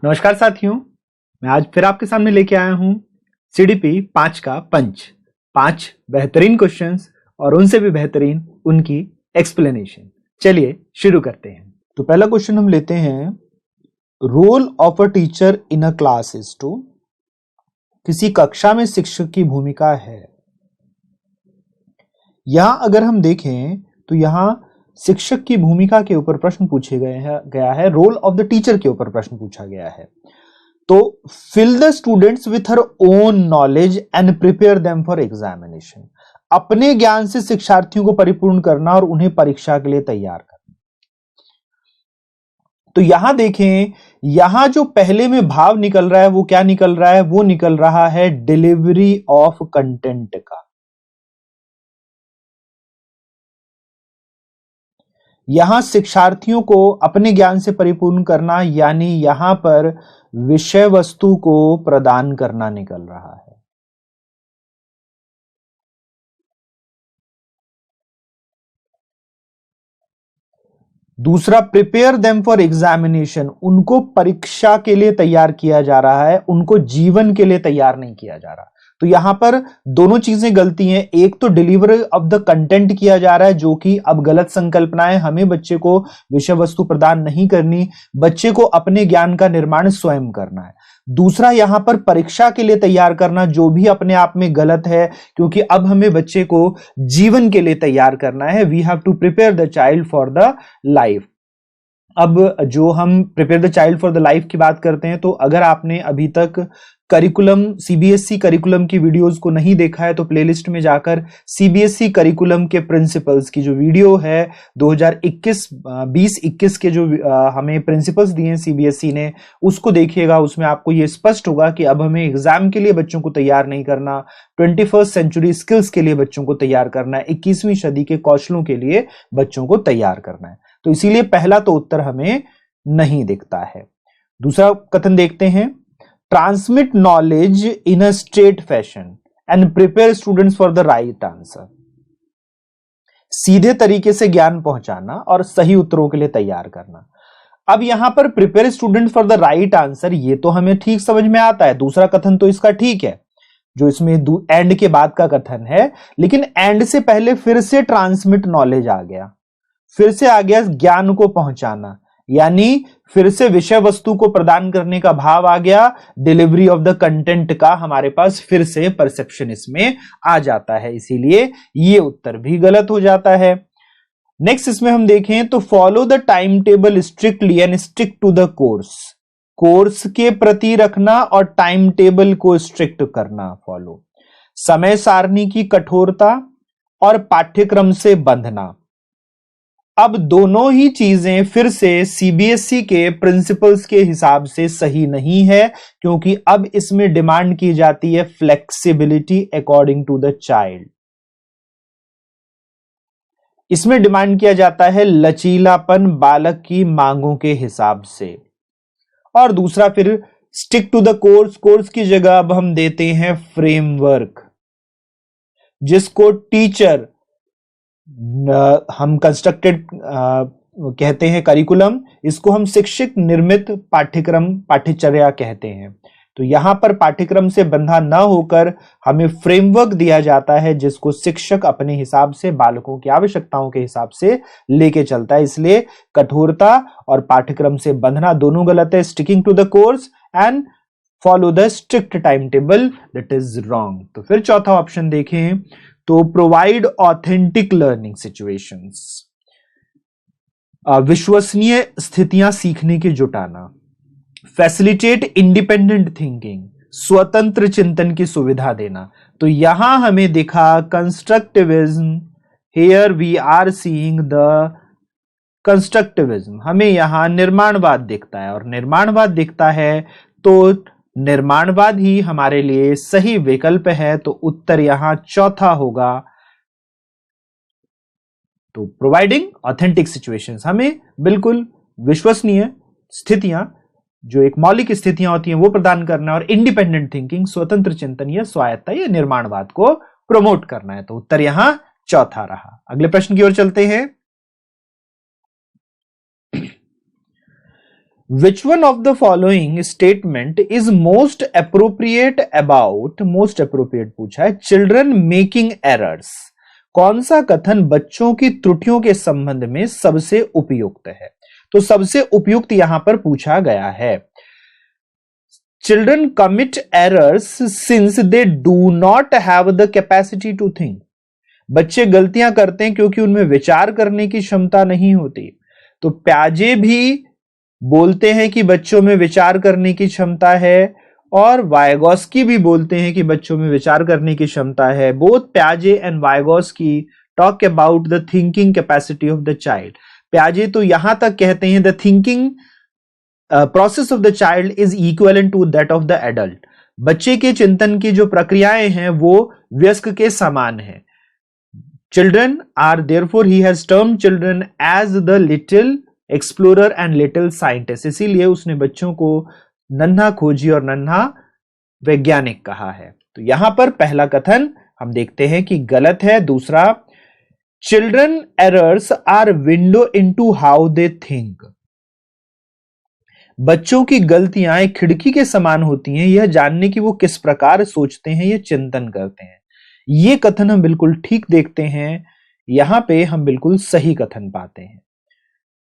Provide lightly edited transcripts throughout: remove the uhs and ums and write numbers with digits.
नमस्कार साथियों, मैं आज फिर आपके सामने लेके आया हूं सीडीपी 5 का पंच। 5 बेहतरीन क्वेश्चंस और उनसे भी बेहतरीन उनकी एक्सप्लेनेशन। चलिए शुरू करते हैं। तो पहला क्वेश्चन हम लेते हैं, role of a teacher in a class is to. किसी कक्षा में शिक्षक की भूमिका है। यहां अगर हम देखें तो यहां शिक्षक की भूमिका के ऊपर प्रश्न पूछे गया है, रोल ऑफ द टीचर के ऊपर प्रश्न पूछा गया है। तो fill the students with her own knowledge and prepare them for examination. अपने ज्ञान से शिक्षार्थियों को परिपूर्ण करना और उन्हें परीक्षा के लिए तैयार करना। तो यहां देखें, यहां जो पहले में भाव निकल रहा है वो क्या निकल रहा है? वो निकल रहा है डिलीवरी ऑफ कंटेंट का। यहां शिक्षार्थियों को अपने ज्ञान से परिपूर्ण करना, यानी यहां पर विषय वस्तु को प्रदान करना निकल रहा है। दूसरा, प्रिपेयर देम फॉर एग्जामिनेशन, उनको परीक्षा के लिए तैयार किया जा रहा है, उनको जीवन के लिए तैयार नहीं किया जा रहा। तो यहां पर दोनों चीजें गलती हैं। एक तो डिलीवरी ऑफ द कंटेंट किया जा रहा है, जो कि अब गलत संकल्पना है। हमें बच्चे को विषय वस्तु प्रदान नहीं करनी, बच्चे को अपने ज्ञान का निर्माण स्वयं करना है। दूसरा, यहां पर परीक्षा के लिए तैयार करना, जो भी अपने आप में गलत है, क्योंकि अब हमें बच्चे को जीवन के लिए तैयार करना है। We have to prepare the child for the life. अब जो हम prepare the child for the life की बात करते हैं, तो अगर आपने अभी तक करिकुलम, सीबीएसई करिकुलम की वीडियोस को नहीं देखा है तो प्लेलिस्ट में जाकर सीबीएसई करिकुलम के प्रिंसिपल्स की जो वीडियो है 2021 के जो हमें प्रिंसिपल्स दिए हैं सीबीएसई ने, उसको देखिएगा। उसमें आपको ये स्पष्ट होगा कि अब हमें एग्जाम के लिए बच्चों को तैयार नहीं करना, 21st सेंचुरी स्किल्स के लिए बच्चों को तैयार करना है, 21वीं सदी के कौशलों के लिए बच्चों को तैयार करना है। तो इसीलिए पहला तो उत्तर हमें नहीं दिखता है। दूसरा कथन देखते हैं, transmit knowledge in a straight fashion and prepare students for the right answer. सीधे तरीके से ज्ञान पहुंचाना और सही उत्तरों के लिए तैयार करना। अब यहां पर prepare students for the right answer, ये तो हमें ठीक समझ में आता है। दूसरा कथन तो इसका ठीक है, जो इसमें एंड के बाद का कथन है, लेकिन एंड से पहले फिर से ट्रांसमिट नॉलेज आ गया, फिर से आ गया ज्ञान को पहुंचाना, यानी फिर से विषय वस्तु को प्रदान करने का भाव आ गया। डिलीवरी ऑफ द कंटेंट का हमारे पास फिर से परसेप्शन इसमें आ जाता है, इसीलिए ये उत्तर भी गलत हो जाता है। नेक्स्ट इसमें हम देखें तो follow the time table strictly and stick to the course. Course के प्रति रखना और टाइम टेबल को स्ट्रिक्ट करना, फॉलो। समय सारणी की कठोरता और पाठ्यक्रम से बंधना। अब दोनों ही चीजें फिर से सीबीएसई के प्रिंसिपल्स के हिसाब से सही नहीं है, क्योंकि अब इसमें डिमांड की जाती है flexibility according to the child. इसमें डिमांड किया जाता है लचीलापन बालक की मांगों के हिसाब से। और दूसरा फिर stick to the course, course की जगह अब हम देते हैं फ्रेमवर्क, जिसको टीचर, हम कंस्ट्रक्टेड कहते हैं करिकुलम, इसको हम शिक्षक निर्मित पाठ्यक्रम, पाठ्यचर्या कहते हैं। तो यहां पर पाठ्यक्रम से बंधा न होकर हमें फ्रेमवर्क दिया जाता है, जिसको शिक्षक अपने हिसाब से बालकों की आवश्यकताओं के हिसाब से लेके चलता है। इसलिए कठोरता और पाठ्यक्रम से बंधना दोनों गलत है। Sticking to the course and follow the strict time table, that is wrong. तो फिर चौथा ऑप्शन देखें तो प्रोवाइड ऑथेंटिक लर्निंग सिचुएशंस, विश्वसनीय स्थितियां सीखने की जुटाना। फैसिलिटेट इंडिपेंडेंट थिंकिंग, स्वतंत्र चिंतन की सुविधा देना। तो यहां हमें दिखा constructivism, here we are seeing the constructivism, हमें यहां निर्माणवाद दिखता है, और निर्माणवाद दिखता है तो निर्माणवाद ही हमारे लिए सही विकल्प है। तो उत्तर यहां चौथा होगा। तो प्रोवाइडिंग ऑथेंटिक सिचुएशंस, हमें बिल्कुल विश्वसनीय स्थितियां, जो एक मौलिक स्थितियां होती हैं, वो प्रदान करना, और इंडिपेंडेंट थिंकिंग, स्वतंत्र चिंतन या स्वायत्ता या निर्माणवाद को प्रमोट करना है। तो उत्तर यहां चौथा रहा। अगले प्रश्न की ओर चलते हैं। Which one of the following statement is most appropriate पूछा है, चिल्ड्रन मेकिंग एरर्स। कौन सा कथन बच्चों की त्रुटियों के संबंध में सबसे उपयुक्त है? तो सबसे उपयुक्त यहां पर पूछा गया है, children commit errors since they do not have the capacity to think. बच्चे गलतियां करते हैं क्योंकि उनमें विचार करने की क्षमता नहीं होती। तो प्याजे भी बोलते हैं कि बच्चों में विचार करने की क्षमता है, और वाइगोस्की भी बोलते हैं कि बच्चों में विचार करने की क्षमता है। बोथ प्याजे and Vygotsky talk about the thinking capacity of the child. प्याजे तो यहां तक कहते हैं the thinking process of the child is equivalent to that of the adult. बच्चे के चिंतन की जो प्रक्रियाएं हैं वो वयस्क के समान है। Children are therefore he has term children as the little explorer and little scientist. इसीलिए उसने बच्चों को नन्हा खोजी और नन्हा वैज्ञानिक कहा है। तो यहां पर पहला कथन हम देखते हैं कि गलत है। दूसरा, children errors are window into how they think. बच्चों की गलतियां एक खिड़की के समान होती हैं, यह जानने की वो किस प्रकार सोचते हैं, ये चिंतन करते हैं। ये कथन हम बिल्कुल ठीक देखते हैं, यहां पे हम बिल्कुल सही कथन पाते हैं।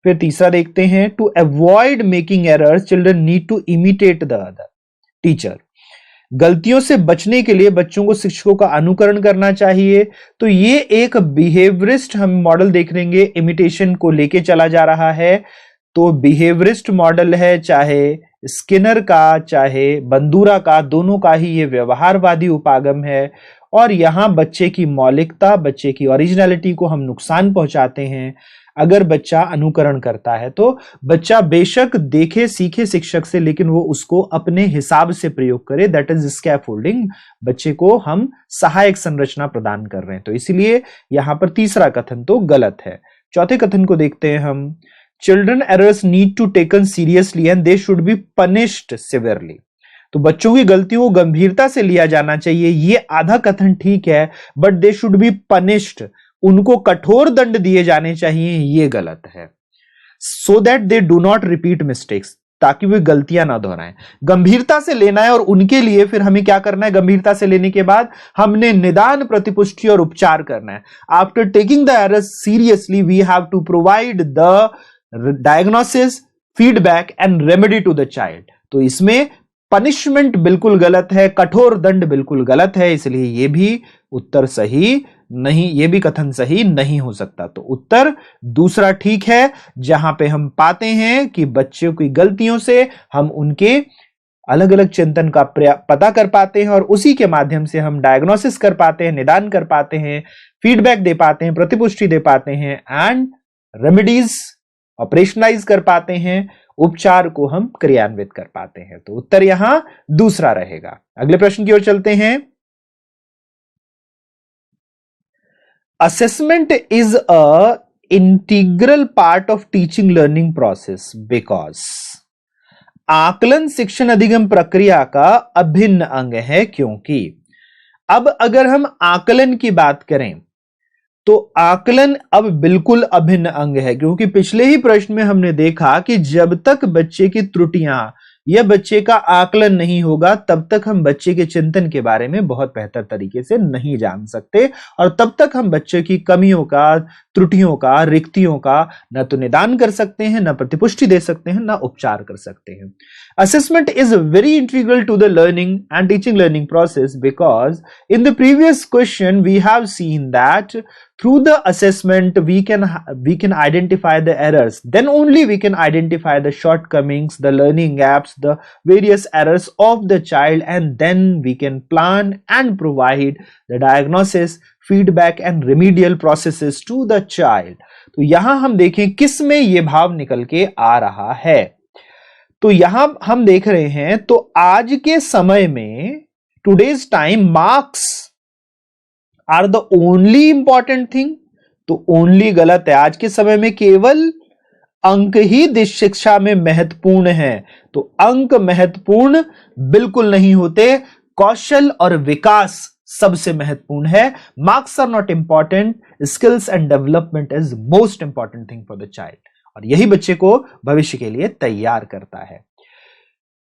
फिर तीसरा देखते हैं, to avoid making errors children need to imitate the other teacher. गलतियों से बचने के लिए बच्चों को शिक्षकों का अनुकरण करना चाहिए। तो ये एक बिहेवियरिस्ट हम मॉडल देख लेंगे, इमिटेशन को लेके चला जा रहा है। तो बिहेवियरिस्ट मॉडल है, चाहे स्किनर का चाहे बंदूरा का, दोनों का ही ये व्यवहारवादी उपागम है। और यहां बच्चे की मौलिकता, बच्चे की ओरिजिनलिटी को हम नुकसान पहुंचाते हैं अगर बच्चा अनुकरण करता है। तो बच्चा बेशक देखे सीखे शिक्षक से, लेकिन वो उसको अपने हिसाब से प्रयोग करे, दैट इज स्कैफोल्डिंग। बच्चे को हम सहायक संरचना प्रदान कर रहे हैं। तो इसलिए यहां पर तीसरा कथन तो गलत है। चौथे कथन को देखते हैं हम, children errors need to taken seriously and they should be punished severely. तो बच्चों की गलतियों को गंभीरता से लिया जाना चाहिए, ये आधा कथन ठीक है, but they should be punished, उनको कठोर दंड दिए जाने चाहिए, ये गलत है। So that they do not repeat mistakes, ताकि वे गलतियां ना दोहराएं। गंभीरता से लेना है और उनके लिए फिर हमें क्या करना है, गंभीरता से लेने के बाद हमने निदान, प्रतिपुष्टि और उपचार करना है। After taking the errors seriously we have to provide the diagnosis, feedback and remedy to the child. तो इसमें पनिशमेंट बिल्कुल गलत है, कठोर दंड बिल्कुल गलत है, इसलिए यह भी उत्तर सही नहीं, यह भी कथन सही नहीं हो सकता। तो उत्तर दूसरा ठीक है, जहां पे हम पाते हैं कि बच्चों की गलतियों से हम उनके अलग अलग चिंतन का पता कर पाते हैं और उसी के माध्यम से हम डायग्नोसिस कर पाते हैं, निदान कर पाते हैं, फीडबैक दे पाते हैं, प्रतिपुष्टि दे पाते हैं एंड रेमेडीज ऑपरेशनलाइज कर पाते हैं, उपचार को हम क्रियान्वित कर पाते हैं। तो उत्तर यहां दूसरा रहेगा। अगले प्रश्न की ओर चलते हैं। Assessment is a integral part of teaching learning process because. आकलन शिक्षण अधिगम प्रक्रिया का अभिन्न अंग है, क्योंकि अब अगर हम आकलन की बात करें तो आकलन अब बिल्कुल अभिन्न अंग है, क्योंकि पिछले ही प्रश्न में हमने देखा कि जब तक बच्चे की त्रुटियां या बच्चे का आकलन नहीं होगा तब तक हम बच्चे के चिंतन के बारे में बहुत बेहतर तरीके से नहीं जान सकते, और तब तक हम बच्चे की कमियों का, त्रुटियों का, रिक्तियों का न तो निदान कर सकते हैं, न प्रतिपुष्टि दे सकते हैं, न उपचार कर सकते हैं। Assessment is very integral to the learning and teaching learning process because in the previous question we have seen that through the assessment we can identify the errors, then only we can identify the shortcomings, the learning gaps, the various errors of the child, and then we can plan and provide the diagnosis, feedback and remedial processes to the child। तो यहां हम देखें किस में ये भाव निकल के आ रहा है। तो यहां हम देख रहे हैं, तो आज के समय में today's time marks are the only important thing. तो ओनली गलत है, आज के समय में केवल अंक ही शिक्षा में महत्वपूर्ण है। तो अंक महत्वपूर्ण बिल्कुल नहीं होते, कौशल और विकास सबसे महत्वपूर्ण है। Marks are not important, skills and development is most important thing for the child. और यही बच्चे को भविष्य के लिए तैयार करता है।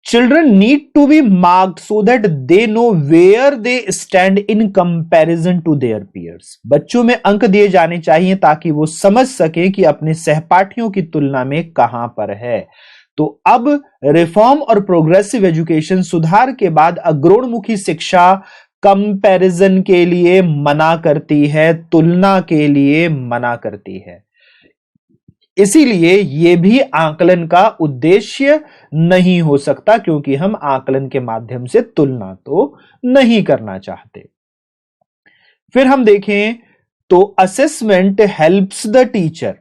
Children need to be marked so that they know where they stand in comparison to their peers. बच्चों में अंक दिए जाने चाहिए ताकि वो समझ सके कि अपने सहपाठियों की तुलना में कहां पर है। तो अब रिफॉर्म और प्रोग्रेसिव एजुकेशन, सुधार के बाद अग्रोणमुखी शिक्षा कंपैरिजन के लिए मना करती है, तुलना के लिए मना करती है। इसीलिए यह भी आकलन का उद्देश्य नहीं हो सकता, क्योंकि हम आकलन के माध्यम से तुलना तो नहीं करना चाहते। फिर हम देखें तो असेसमेंट हेल्प्स द टीचर,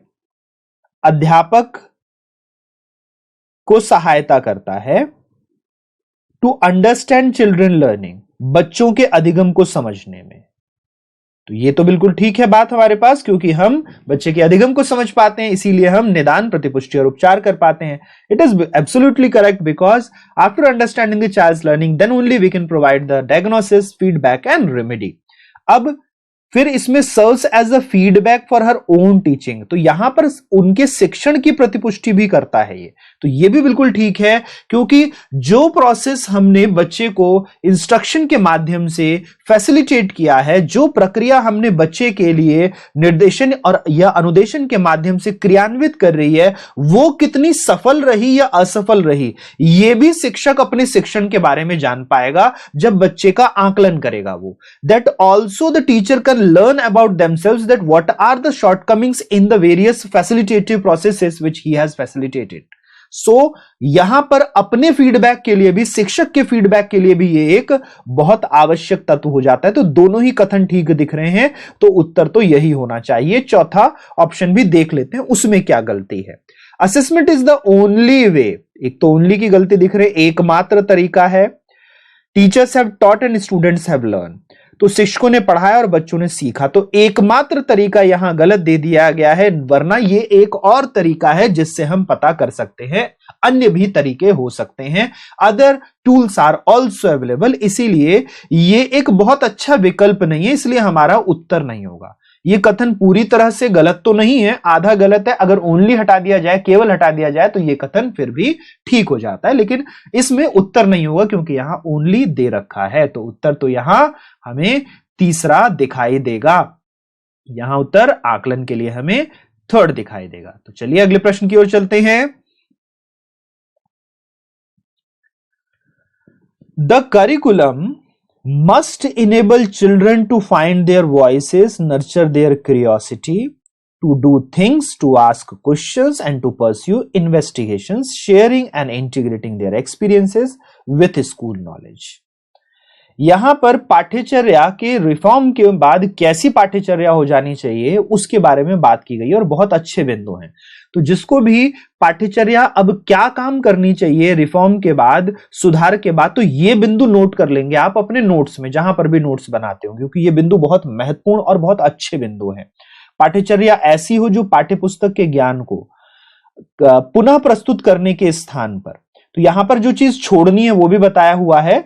अध्यापक को सहायता करता है टू अंडरस्टैंड चिल्ड्रन लर्निंग, बच्चों के अधिगम को समझने में। तो ये तो बिल्कुल ठीक है बात हमारे पास, क्योंकि हम बच्चे के अधिगम को समझ पाते हैं, इसीलिए हम निदान, प्रतिपुष्टि और उपचार कर पाते हैं। It is absolutely correct, because after understanding the child's learning then only we can provide the diagnosis, feedback and remedy. अब फिर इसमें serves as a feedback for her own teaching, तो यहां पर उनके शिक्षण की प्रतिपुष्टि भी करता है ये, तो ये भी बिल्कुल ठीक है, क्योंकि जो प्रोसेस हमने बच्चे को इंस्ट्रक्शन के माध्यम से फैसिलिटेट किया है, जो प्रक्रिया हमने बच्चे के लिए निर्देशन और या अनुदेशन के माध्यम से क्रियान्वित कर रही है, वो कितनी सफल रही या असफल रही, ये भी शिक्षक अपने शिक्षण के बारे में जान पाएगा जब बच्चे का आकलन करेगा वो। That also the teacher can learn about themselves that what are the shortcomings in the various facilitative processes which he has facilitated. So यहां पर अपने फीडबैक के लिए भी, शिक्षक के फीडबैक के लिए भी ये एक बहुत आवश्यक तत्व हो जाता है। तो दोनों ही कथन ठीक दिख रहे हैं, तो उत्तर तो यही होना चाहिए। चौथा ऑप्शन भी देख लेते हैं उसमें क्या गलती है। Assessment is the only way, एक तो ओनली की गलती दिख रही है, एकमात्र तरीका है। Teachers have taught and students have learn, तो शिक्षकों ने पढ़ाया और बच्चों ने सीखा, तो एकमात्र तरीका यहां गलत दे दिया गया है, वरना ये एक और तरीका है जिससे हम पता कर सकते हैं। अन्य भी तरीके हो सकते हैं, other tools are also available, इसीलिए ये एक बहुत अच्छा विकल्प नहीं है, इसलिए हमारा उत्तर नहीं होगा। ये कथन पूरी तरह से गलत तो नहीं है, आधा गलत है। अगर ओनली हटा दिया जाए, केवल हटा दिया जाए, तो ये कथन फिर भी ठीक हो जाता है, लेकिन इसमें उत्तर नहीं होगा क्योंकि यहां ओनली दे रखा है। तो उत्तर तो यहां हमें तीसरा दिखाई देगा, यहां उत्तर आकलन के लिए हमें थर्ड दिखाई देगा। तो चलिए अगले प्रश्न की ओर चलते हैं। The curriculum must enable children to find their voices, nurture their curiosity, to do things, to ask questions, and to pursue investigations, sharing and integrating their experiences with school knowledge. यहां पर पाठ्यचर्या के रिफॉर्म के बाद कैसी पाठ्यचर्या हो जानी चाहिए उसके बारे में बात की गई है और बहुत अच्छे बिंदु हैं। तो जिसको भी पाठ्यचर्या अब क्या काम करनी चाहिए रिफॉर्म के बाद, सुधार के बाद, तो ये बिंदु नोट कर लेंगे आप अपने नोट्स में, जहां पर भी नोट्स बनाते हो, क्योंकि ये बिंदु बहुत महत्वपूर्ण और बहुत अच्छे बिंदु हैं। पाठ्यचर्या ऐसी हो जो पाठ्यपुस्तक के ज्ञान को पुनः प्रस्तुत करने के स्थान पर, तो यहां पर जो चीज छोड़नी है वो भी बताया हुआ है।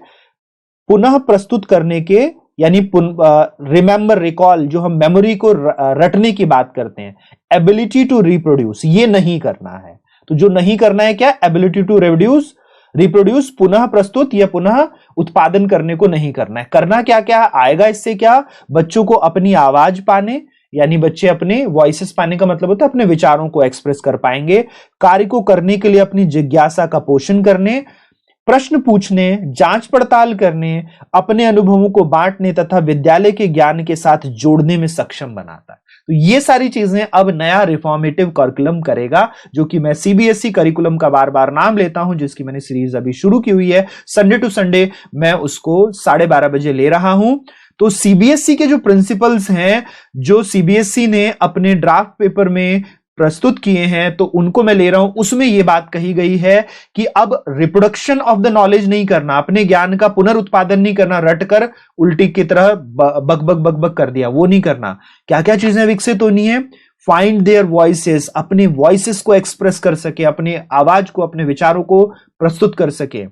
पुनः प्रस्तुत करने के यानी रिमेंबर, रिकॉल, जो हम मेमोरी को रटने की बात करते हैं, एबिलिटी टू रिप्रोड्यूस, ये नहीं करना है। तो जो नहीं करना है क्या, एबिलिटी टू रिप्रोड्यूस, पुनः प्रस्तुत या पुनः उत्पादन करने को नहीं करना है। करना क्या क्या आएगा इससे, क्या बच्चों को अपनी आवाज पाने, यानी बच्चे अपने वॉइसेस पाने का मतलब होता है अपने विचारों को एक्सप्रेस कर पाएंगे, कार्य को करने के लिए अपनी जिज्ञासा का पोषण करने, प्रश्न पूछने, जांच पड़ताल करने, अपने अनुभवों को बांटने तथा विद्यालय के ज्ञान के साथ जोड़ने में सक्षम बनाता है। तो ये सारी चीजें अब नया रिफॉर्मेटिव करिकुलम करेगा, जो कि मैं सीबीएसई करिकुलम का बार बार नाम लेता हूं, जिसकी मैंने सीरीज अभी शुरू की हुई है। संडे टू संडे मैं उसको 12:30 बजे ले रहा हूं। तो सीबीएसई के जो प्रिंसिपल्स हैं, जो सीबीएसई ने अपने ड्राफ्ट पेपर में प्रस्तुत किए हैं, तो उनको मैं ले रहा हूं। उसमें यह बात कही गई है कि अब रिप्रोडक्शन ऑफ द नॉलेज नहीं करना, अपने ज्ञान का पुनरुत्पादन नहीं करना, रटकर उल्टी की तरह बक बक बक बक कर दिया, वो नहीं करना। क्या क्या चीजें विकसित होनी है, फाइंड देयर वॉइसेस, अपने वॉइसेस को एक्सप्रेस कर सके, अपने आवाज को, अपने विचारों को प्रस्तुत कर सके।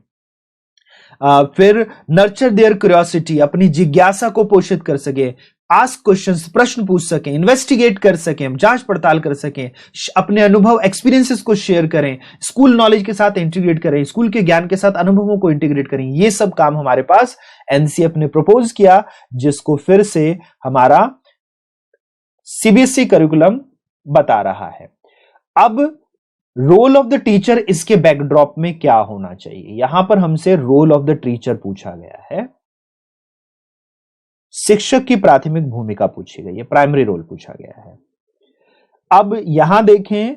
फिर नर्चर देयर क्यूरियोसिटी, अपनी जिज्ञासा को पोषित कर सके। आस्क क्वेश्चंस, प्रश्न पूछ सकें, इन्वेस्टिगेट कर सकें, जांच पड़ताल कर सकें, अपने अनुभव एक्सपीरियंसेस को शेयर करें, स्कूल नॉलेज के साथ इंटीग्रेट करें, स्कूल के ज्ञान के साथ अनुभवों को इंटीग्रेट करें। ये सब काम हमारे पास एनसीएफ ने प्रपोज किया, जिसको फिर से हमारा सीबीएसई करिकुलम बता रहा है। अब रोल ऑफ द टीचर, इसके बैकड्रॉप में क्या होना चाहिए? यहां पर हमसे रोल ऑफ द टीचर पूछा गया है, शिक्षक की प्राथमिक भूमिका पूछी गई है, प्राइमरी रोल पूछा गया है। अब यहां देखें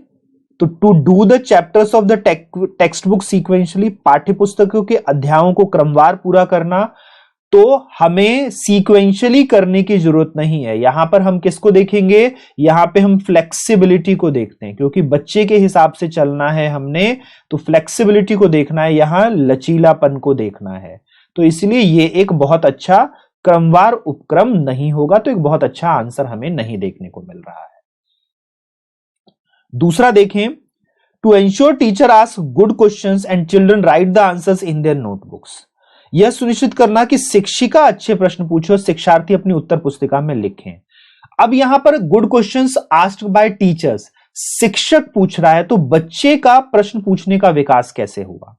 तो to do the chapters of the text book sequentially, पाठ्य पुस्तकों के अध्यायों को क्रमवार पूरा करना, तो हमें सीक्वेंशली करने की जरूरत नहीं है। यहां पर हम किसको देखेंगे? यहां पे हम फ्लेक्सिबिलिटी को देखते हैं, क्योंकि बच्चे के हिसाब से चलना है हमने, तो फ्लेक्सिबिलिटी को देखना है, यहां लचीलापन को देखना है। तो इसलिए ये एक बहुत अच्छा क्रमवार उपक्रम नहीं होगा, तो एक बहुत अच्छा आंसर हमें नहीं देखने को मिल रहा है। दूसरा देखें, to ensure teacher ask good questions and children write the answers in their notebooks, यह सुनिश्चित करना कि शिक्षिका अच्छे प्रश्न पूछे और शिक्षार्थी अपनी उत्तर पुस्तिका में लिखें। अब यहां पर good questions asked by teachers, शिक्षक पूछ रहा है, तो बच्चे का प्रश्न पूछने का विकास कैसे होगा?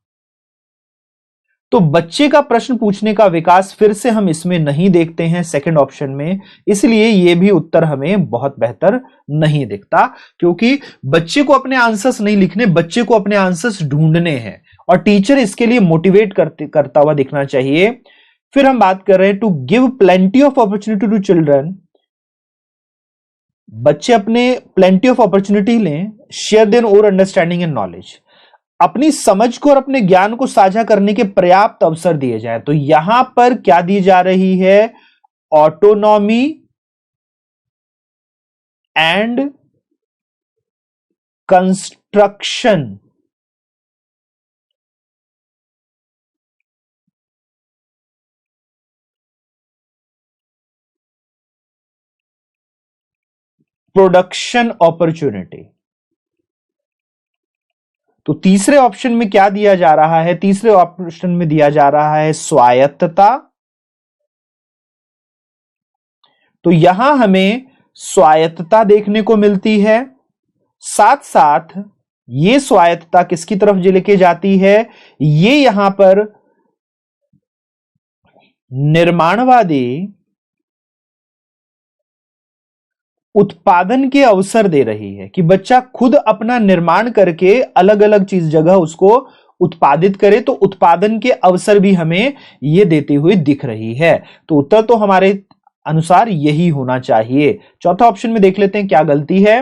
तो बच्चे का प्रश्न पूछने का विकास फिर से हम इसमें नहीं देखते हैं सेकंड ऑप्शन में, इसलिए यह भी उत्तर हमें बहुत बेहतर नहीं दिखता, क्योंकि बच्चे को अपने आंसर्स नहीं लिखने, बच्चे को अपने आंसर्स ढूंढने हैं, और टीचर इसके लिए मोटिवेट करता हुआ दिखना चाहिए। फिर हम बात कर रहे हैं to give plenty of opportunity to children, बच्चे अपने प्लेंटी ऑफ अपॉर्चुनिटी लें, share their own understanding and knowledge, अपनी समझ को और अपने ज्ञान को साझा करने के पर्याप्त अवसर दिए जाए। तो यहां पर क्या दी जा रही है? Autonomy and construction, production opportunity. तो तीसरे ऑप्शन में क्या दिया जा रहा है? तीसरे ऑप्शन में दिया जा रहा है स्वायत्तता। तो यहां हमें स्वायत्तता देखने को मिलती है, साथ साथ ये स्वायत्तता किसकी तरफ लेके जाती है? ये यहां पर निर्माणवादी उत्पादन के अवसर दे रही है, कि बच्चा खुद अपना निर्माण करके अलग अलग चीज जगह उसको उत्पादित करे, तो उत्पादन के अवसर भी हमें ये देती हुई दिख रही है। तो उत्तर तो हमारे अनुसार यही होना चाहिए। चौथा ऑप्शन में देख लेते हैं क्या गलती है।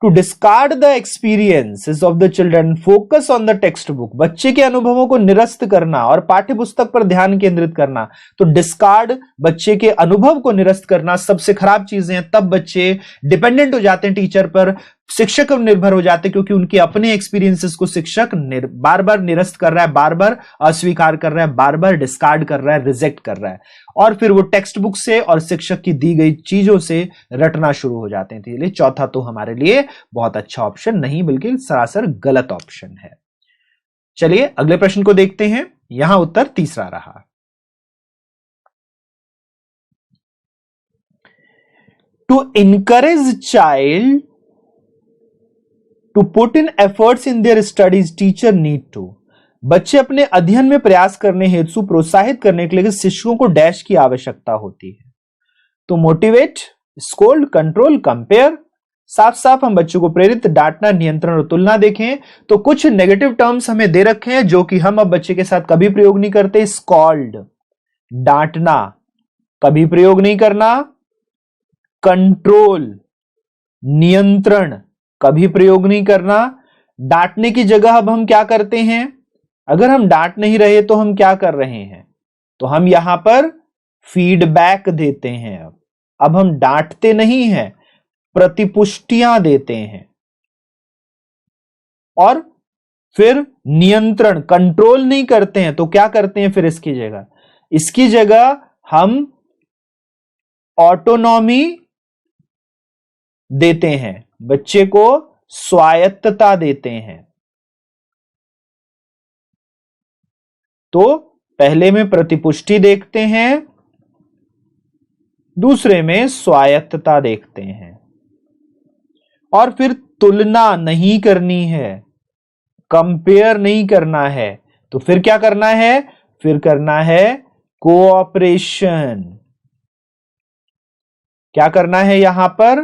To discard the experiences of the children, focus on the text book, बच्चे के अनुभवों को निरस्त करना और पाठ्य पुस्तक पर ध्यान केंद्रित करना। तो डिस्कार्ड, बच्चे के अनुभव को निरस्त करना, सबसे खराब चीजें हैं। तब बच्चे डिपेंडेंट हो जाते हैं टीचर पर, शिक्षक पर निर्भर हो जाते हैं, क्योंकि उनके अपने एक्सपीरियंसेस को शिक्षक बार बार निरस्त कर रहा है, बार बार अस्वीकार कर रहा है, बार बार डिस्कार्ड कर रहा है, रिजेक्ट कर रहा है, और फिर वो टेक्स्ट बुक से और शिक्षक की दी गई चीजों से रटना शुरू हो जाते हैं। इसलिए चौथा तो हमारे लिए बहुत अच्छा ऑप्शन नहीं, बल्कि सरासर गलत ऑप्शन है। चलिए अगले प्रश्न को देखते हैं। यहां उत्तर तीसरा रहा। To encourage child to put in efforts in their studies, teacher need to, बच्चे अपने अध्ययन में प्रयास करने हेतु प्रोत्साहित करने के लिए शिक्षकों को डैश की आवश्यकता होती है। तो मोटिवेट, स्कोल्ड, कंट्रोल, कंपेयर, साफ साफ हम बच्चों को प्रेरित, डांटना, नियंत्रण और तुलना देखें तो कुछ नेगेटिव टर्म्स हमें दे रखे हैं जो कि हम अब बच्चे के साथ कभी प्रयोग नहीं करते। स्कॉल्ड, डांटना, कभी प्रयोग नहीं करना। कंट्रोल, नियंत्रण, कभी प्रयोग नहीं करना। डांटने की जगह अब हम क्या करते हैं? अगर हम डांट नहीं रहे तो हम क्या कर रहे हैं? तो हम यहां पर फीडबैक देते हैं। अब हम डांटते नहीं हैं, प्रतिपुष्टियां देते हैं। और फिर नियंत्रण, कंट्रोल नहीं करते हैं, तो क्या करते हैं फिर इसकी जगह? इसकी जगह हम ऑटोनॉमी देते हैं, बच्चे को स्वायत्तता देते हैं। तो पहले में प्रतिपुष्टि देखते हैं, दूसरे में स्वायत्तता देखते हैं। और फिर तुलना नहीं करनी है, कंपेयर नहीं करना है, तो फिर क्या करना है? फिर करना है कोऑपरेशन। क्या करना है यहां पर?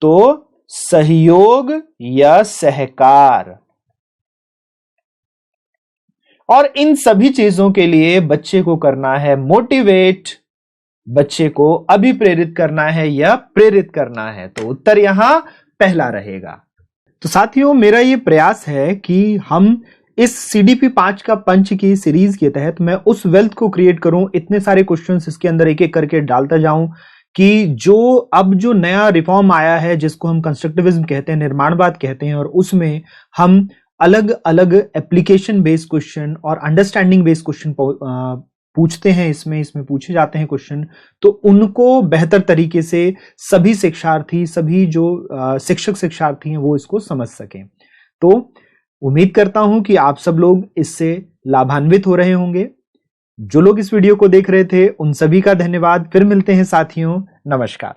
तो सहयोग या सहकार। और इन सभी चीजों के लिए बच्चे को करना है मोटिवेट, बच्चे को अभिप्रेरित करना है या प्रेरित करना है। तो उत्तर यहां पहला रहेगा। तो साथियों, मेरा ये प्रयास है कि हम इस CDP 5 का पंच की सीरीज के तहत मैं उस वेल्थ को क्रिएट करूं, इतने सारे क्वेश्चंस इसके अंदर एक एक करके डालता जाऊं कि जो नया रिफॉर्म आया है जिसको हम कंस्ट्रक्टिविज्म कहते हैं, निर्माणवाद कहते हैं, और उसमें हम अलग अलग एप्लीकेशन बेस्ड क्वेश्चन और अंडरस्टैंडिंग बेस्ड क्वेश्चन पूछते हैं। इसमें पूछे जाते हैं क्वेश्चन, तो उनको बेहतर तरीके से सभी शिक्षार्थी, सभी जो शिक्षक शिक्षार्थी हैं वो इसको समझ सकें। तो उम्मीद करता हूं कि आप सब लोग इससे लाभान्वित हो रहे होंगे। जो लोग इस वीडियो को देख रहे थे उन सभी का धन्यवाद। फिर मिलते हैं साथियों, नमस्कार।